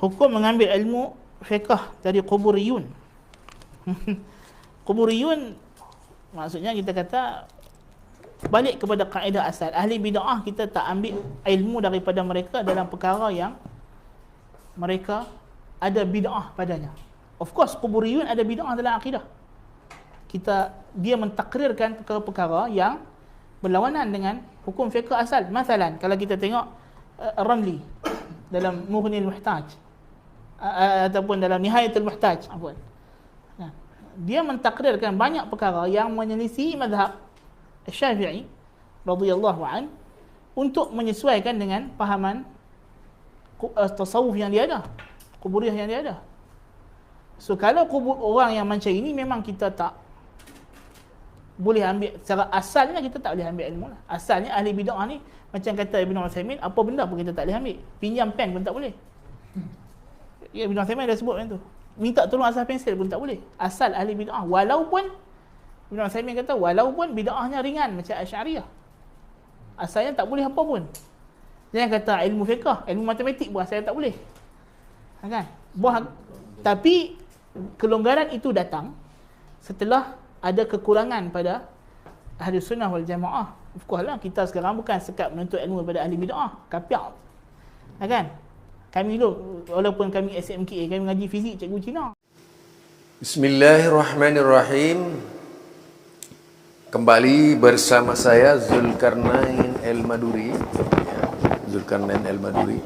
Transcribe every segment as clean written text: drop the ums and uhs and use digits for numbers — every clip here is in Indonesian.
hukum mengambil ilmu fiqh dari kuburiyun. Kuburiyun maksudnya kita kata balik kepada kaedah asal. Ahli bid'ah kita tak ambil ilmu daripada mereka dalam perkara yang mereka ada bid'ah padanya. Of course kuburiyun ada bid'ah dalam akidah. Dia mentakrirkan perkara-perkara yang berlawanan dengan hukum fiqh asal. Masalan, kalau kita tengok Ramli dalam Mughnil Muhtaj ataupun dalam Nihayatul Muhtaj, nah, dia mentakrirkan banyak perkara yang menyelisih mazhab Syafi'i radhiyallahu an untuk menyesuaikan dengan pahaman tasawuf yang dia ada, kuburiyah yang dia ada. So kalau orang yang macam ini memang kita tak boleh ambil secara asalnya, kita tak boleh ambil ilmu lah. Asalnya ahli bid'ah ni macam kata Ibn Uthaymin, apa benda pun kita tak boleh ambil. Pinjam pen pun tak boleh. Ya, Ibn Uthaymin dah sebut macam tu. Minta tolong asal pensel pun tak boleh. Asal ahli bid'ah, walaupun Ibn Uthaymin kata walaupun bid'ahnya ringan macam Asy'ariyah, asalnya tak boleh apa pun. Jangan kata ilmu fiqh, ilmu matematik pun asalnya tak boleh. Kan? Tapi kelonggaran itu datang setelah ada kekurangan pada ahli sunnah wal jamaah. Of course lah, kita sekarang bukan sekat menuntut ilmu daripada ahli bid'ah, kapiak. Kan? Kami dulu, walaupun kami SMK, kami ngaji fizik cikgu Cina. Bismillahirrahmanirrahim. Kembali bersama saya Zulkarnain El-Maduri, Zulkarnain El-Maduri.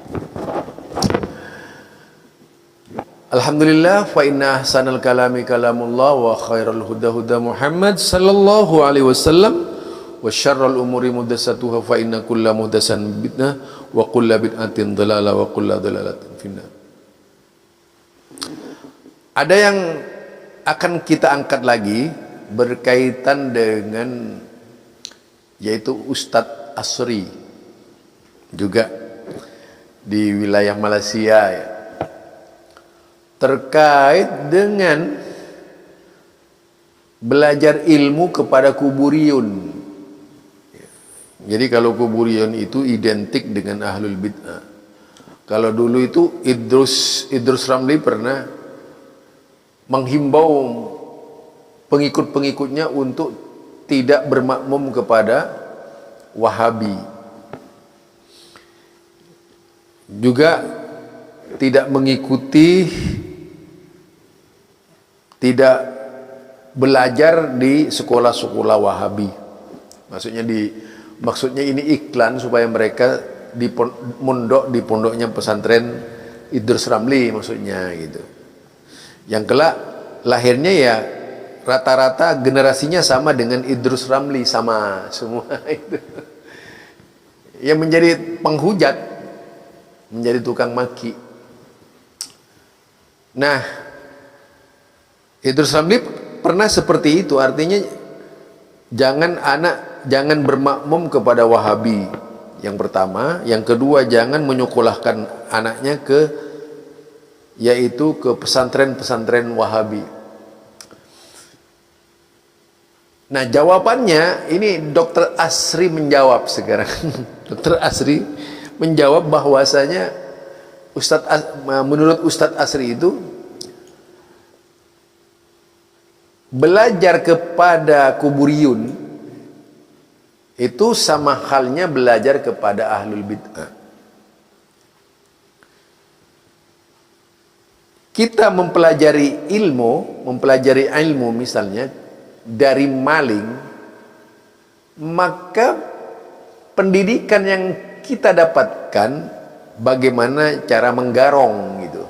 Alhamdulillah, fa inna ahsanal kalami kalamullah wa khairul huda huda Muhammad sallallahu alaihi wasallam wa syarrul umuri muhdatsatuha fa inna kulla muhdatsan bid'ah wa kulla bid'atin dhalalah wa kulla dhalalatin finnar. Ada yang akan kita angkat lagi berkaitan dengan yaitu Ustadz Asri, juga di wilayah Malaysia ya, terkait dengan belajar ilmu kepada kuburiyun. Jadi kalau kuburiyun itu identik dengan ahlul bid'ah. Kalau dulu itu Idrus Ramli pernah menghimbau pengikut-pengikutnya untuk tidak bermakmum kepada Wahabi. Juga tidak mengikuti, tidak belajar di sekolah-sekolah Wahabi. Maksudnya ini iklan supaya mereka mondok di pondoknya pesantren Idrus Ramli maksudnya gitu. Yang kelak lahirnya ya rata-rata generasinya sama dengan Idrus Ramli, sama semua itu. Yang menjadi penghujat, menjadi tukang maki. Nah, Idrus Ramli pernah seperti itu, artinya jangan bermakmum kepada Wahabi. Yang pertama, yang kedua jangan menyekolahkan anaknya yaitu ke pesantren-pesantren Wahabi. Nah, jawabannya ini Dr. Asri menjawab sekarang. Dr. Asri menjawab bahwasanya menurut Ustadz Asri itu belajar kepada kuburiyun itu sama halnya belajar kepada ahlul bid'ah. Kita mempelajari ilmu misalnya dari maling, maka pendidikan yang kita dapatkan bagaimana cara menggarong gitu.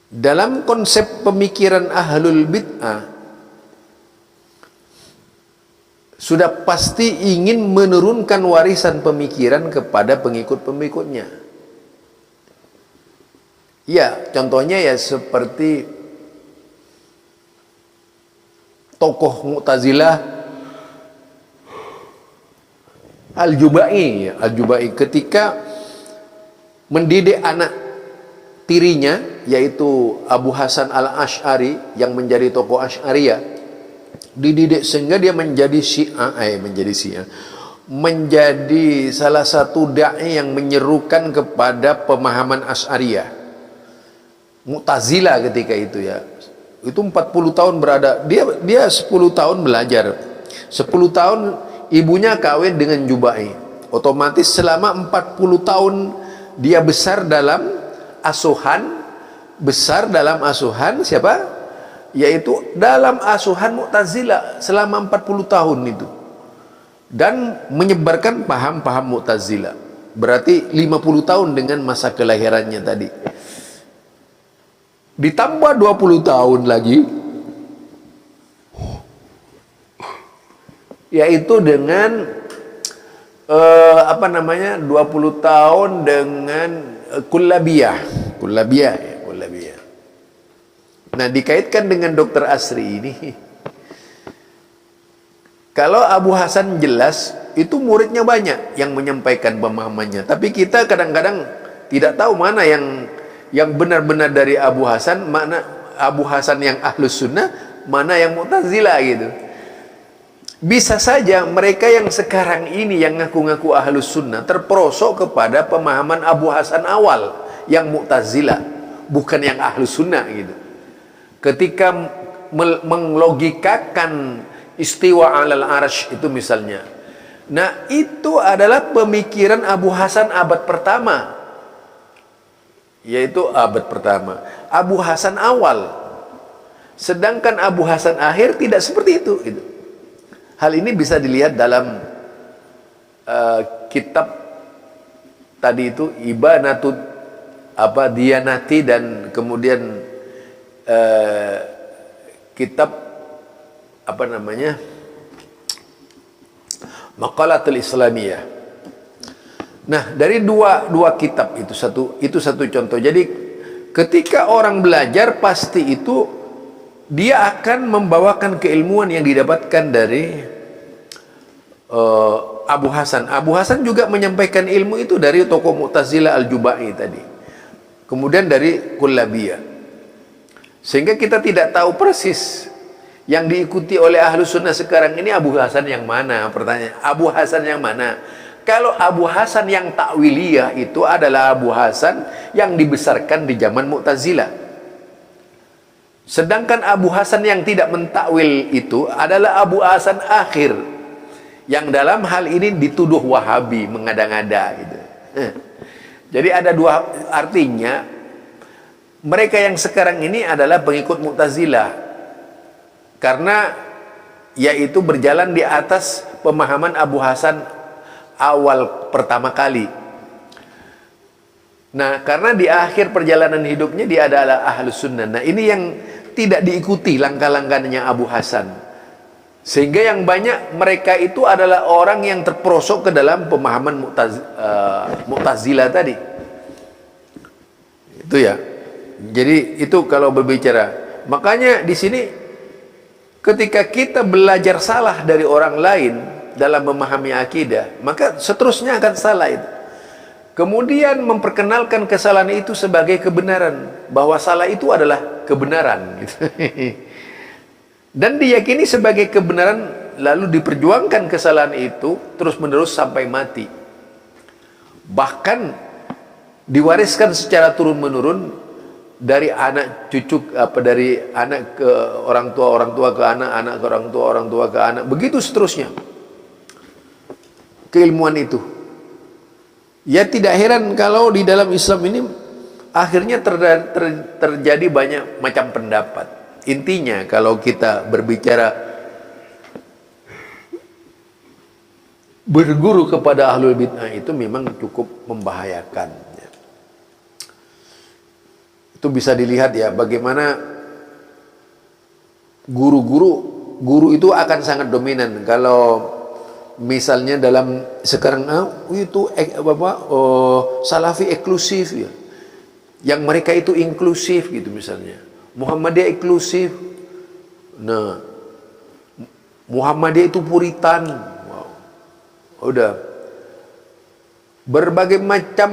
Dalam konsep pemikiran ahlul bid'ah sudah pasti ingin menurunkan warisan pemikiran kepada pengikut-pengikutnya. Ya, contohnya ya seperti tokoh Mu'tazilah Al-Jubai ketika mendidik anak tirinya yaitu Abu Hasan Al-Asy'ari yang menjadi tokoh Asy'ariyah, dididik sehingga dia menjadi Syiah. menjadi salah satu dai yang menyerukan kepada pemahaman Asy'ariyah, Mu'tazilah ketika itu ya. Itu 40 tahun berada, dia 10 tahun belajar, 10 tahun ibunya kawin dengan Jubai, otomatis selama 40 tahun dia besar dalam asuhan siapa? Yaitu dalam asuhan Mu'tazilah selama 40 tahun itu, dan menyebarkan paham-paham Mu'tazilah. Berarti 50 tahun dengan masa kelahirannya tadi. Ditambah 20 tahun lagi, yaitu dengan 20 tahun dengan kullabiyah. Nah, dikaitkan dengan Dr. Asri ini, kalau Abu Hasan jelas itu muridnya banyak yang menyampaikan pemahamannya, tapi kita kadang-kadang tidak tahu mana yang benar-benar dari Abu Hasan, mana Abu Hasan yang Ahlus Sunnah, mana yang Mu'tazilah gitu. Bisa saja mereka yang sekarang ini yang ngaku-ngaku Ahlus Sunnah terperosok kepada pemahaman Abu Hasan awal yang Mu'tazilah, bukan yang Ahlus Sunnah gitu. Ketika menglogikakan istiwa alal arsy itu misalnya, nah itu adalah pemikiran Abu Hasan abad pertama, yaitu abad pertama Abu Hasan awal. Sedangkan Abu Hasan akhir tidak seperti itu gitu. Hal ini bisa dilihat dalam kitab tadi itu, Ibanatul Diyanati, dan kemudian kitab Maqalatul Islamiyah. Nah, dari dua kitab itu satu contoh. Jadi ketika orang belajar, pasti itu dia akan membawakan keilmuan yang didapatkan dari Abu Hasan. Abu Hasan juga menyampaikan ilmu itu dari tokoh Mu'tazilah Al-Jubai tadi, kemudian dari Kullabiyah. Sehingga kita tidak tahu persis yang diikuti oleh Ahlus Sunnah sekarang ini Abu Hasan yang mana. Pertanyaan, Abu Hasan yang mana? Kalau Abu Hasan yang takwiliyah itu adalah Abu Hasan yang dibesarkan di zaman Mu'tazilah. Sedangkan Abu Hasan yang tidak mentakwil itu adalah Abu Hasan akhir, yang dalam hal ini dituduh Wahabi, mengada-ngada gitu. Jadi ada dua, artinya mereka yang sekarang ini adalah pengikut Mu'tazilah, karena yaitu berjalan di atas pemahaman Abu Hasan awal pertama kali. Nah, karena di akhir perjalanan hidupnya dia adalah Ahlus Sunnah. Nah, ini yang tidak diikuti langkah-langkahnya Abu Hasan. Sehingga yang banyak mereka itu adalah orang yang terperosok ke dalam pemahaman Mu'tazilah tadi. Itu ya. Jadi itu kalau berbicara. Makanya di sini ketika kita belajar salah dari orang lain dalam memahami akidah, maka seterusnya akan salah itu. Kemudian memperkenalkan kesalahan itu sebagai kebenaran, bahwa salah itu adalah kebenaran gitu. Dan diyakini sebagai kebenaran, lalu diperjuangkan kesalahan itu terus-menerus sampai mati. Bahkan diwariskan secara turun-menurun dari anak cucu, dari anak ke orang tua ke anak, anak ke orang tua ke anak, begitu seterusnya keilmuan itu. Ya tidak heran kalau di dalam Islam ini akhirnya terjadi banyak macam pendapat. Intinya kalau kita berbicara berguru kepada ahlul bid'ah itu memang cukup membahayakan. Itu bisa dilihat ya, bagaimana guru itu akan sangat dominan. Kalau misalnya dalam sekarang itu Salafi eksklusif ya, yang mereka itu inklusif gitu misalnya. Muhammadiyah inklusif. Nah, Muhammadiyah itu puritan. Wow. Udah berbagai macam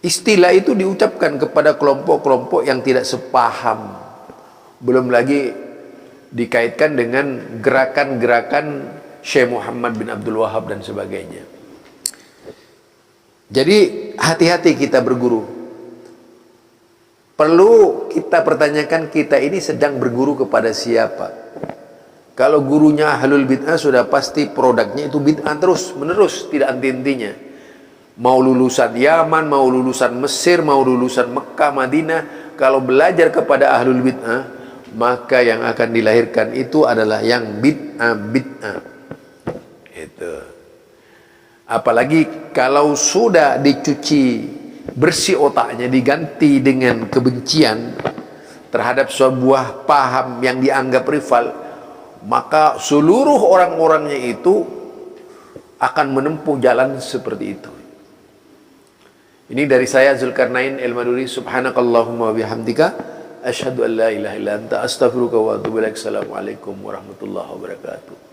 istilah itu diucapkan kepada kelompok-kelompok yang tidak sepaham. Belum lagi dikaitkan dengan gerakan-gerakan Syekh Muhammad bin Abdul Wahab dan sebagainya. Jadi hati-hati kita berguru. Perlu kita pertanyakan, kita ini sedang berguru kepada siapa? Kalau gurunya ahlul bid'ah, sudah pasti produknya itu bid'ah terus menerus, tidak henti-hentinya. Mau lulusan Yaman, mau lulusan Mesir, mau lulusan Mekah, Madinah, kalau belajar kepada ahlul bid'ah, maka yang akan dilahirkan itu adalah yang bid'ah. Itu. Apalagi kalau sudah dicuci bersih otaknya, diganti dengan kebencian terhadap sebuah paham yang dianggap rival, maka seluruh orang-orangnya itu akan menempuh jalan seperti itu. Ini dari saya, Zulkarnain El-Maduri. Subhanakallahumma wa bihamdika asyhadu an la ilaha illa anta astaghfiruka wa atubu ilaik. Assalamualaikum warahmatullahi wabarakatuh.